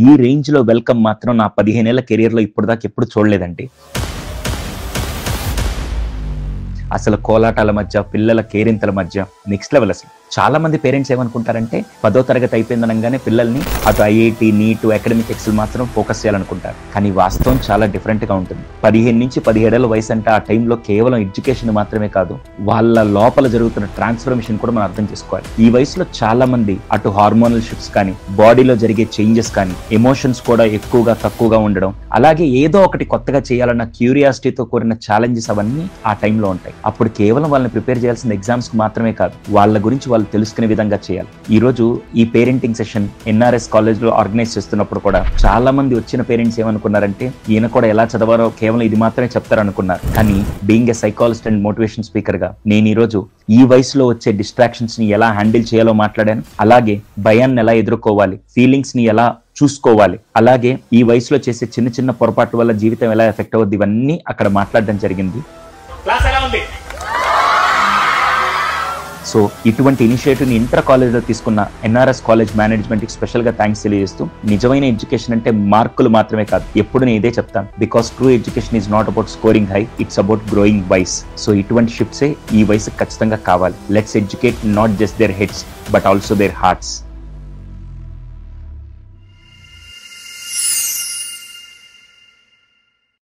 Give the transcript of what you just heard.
ఈ రేంజ్ లో వెల్కమ్ మాత్రం నా 15 ఏళ్ల కెరియర్ లో ఇప్పటిదాకా ఎప్పుడు చూడలేదండి. అసలు కోలాటాల మధ్య, పిల్లల కేరింతల మధ్య నెక్స్ట్ లెవెల్. అసలు చాలా మంది పేరెంట్స్ ఏమనుకుంటారంటే 10వ తరగతి అయిపోయిందనగానే పిల్లల్ని అటు ఐఐటి, నీట్, అకాడమిక్ ఎక్సెల్ మాత్రం ఫోకస్ చేయాలనుకుంటారు. కానీ వాస్తవం చాలా డిఫరెంట్ గా ఉంటుంది. 15 నుంచి 17 ఏళ్ల వయసు అంటే ఆ టైంలో కేవలం ఎడ్యుకేషన్ మాత్రమే కాదు, వాళ్ళ లోపల జరుగుతున్న ట్రాన్స్ఫర్మేషన్ కూడా మనం అర్థం చేసుకోవాలి. ఈ వయసులో చాలా మంది అటు హార్మోనల్ షిఫ్ట్స్ కానీ, బాడీలో జరిగే చేంజెస్ కానీ, ఎమోషన్స్ కూడా ఎక్కువగా తక్కువగా ఉండడం, అలాగే ఏదో ఒకటి కొత్తగా చేయాలన్న క్యూరియాసిటీతో కూడిన ఛాలెంజెస్ అవన్నీ ఆ టైంలో ఉంటాయి. అప్పుడు కేవలం వాళ్ళని ప్రిపేర్ చేయాల్సిన ఎగ్జామ్స్ కి మాత్రమే కాదు, వాళ్ళ గురించి వాళ్ళు తెలుసుకునే విధంగా చేయాలి. ఈ రోజు ఈ పేరెంటింగ్ సెషన్ ఎన్ఆర్ఎస్ కాలేజ్ లో ఆర్గనైజ్ చేస్తున్నప్పుడు కూడా చాలా మంది వచ్చిన పేరెంట్స్ ఏమనుకున్నారంటే ఈయన కూడా ఎలా చదవాలో కేవలం ఇది మాత్రమే చెప్తారనుకున్నారు. కానీ being a psychologist and motivation speaker గా నేను ఈ రోజు ఈ వయసులో వచ్చే డిస్ట్రాక్షన్స్ ని ఎలా హ్యాండిల్ చేయాలో మాట్లాడాను. అలాగే భయాన్ని ఎలా ఎదుర్కోవాలి, ఫీలింగ్స్ ని ఎలా చూసుకోవాలి, అలాగే ఈ వయసులో చేసే చిన్న చిన్న పొరపాట్ల వల్ల జీవితం ఎలా ఎఫెక్ట్ అవుద్ది, ఇవన్నీ అక్కడ మాట్లాడడం జరిగింది. సో ఇటువంటి ఇనిషియేటివ్ ని ఇంటర్ కాలేజ్ లో తీసుకున్న ఎన్ఆర్ఎస్ కాలేజ్ మేనేజ్మెంట్ కి స్పెషల్ గా థ్యాంక్స్ తెలియజేస్తూ, నిజమైన ఎడ్యుకేషన్ అంటే మార్కులు మాత్రమే కాదు, ఎప్పుడు నేను ఇదే చెప్తాను, because true education is not about scoring high, it's about growing wise. So ఇటువంటి షిఫ్ట్సే ఈ వయసుకి ఖచ్చితంగా కావాలి. Let's educate not just their heads but also their hearts.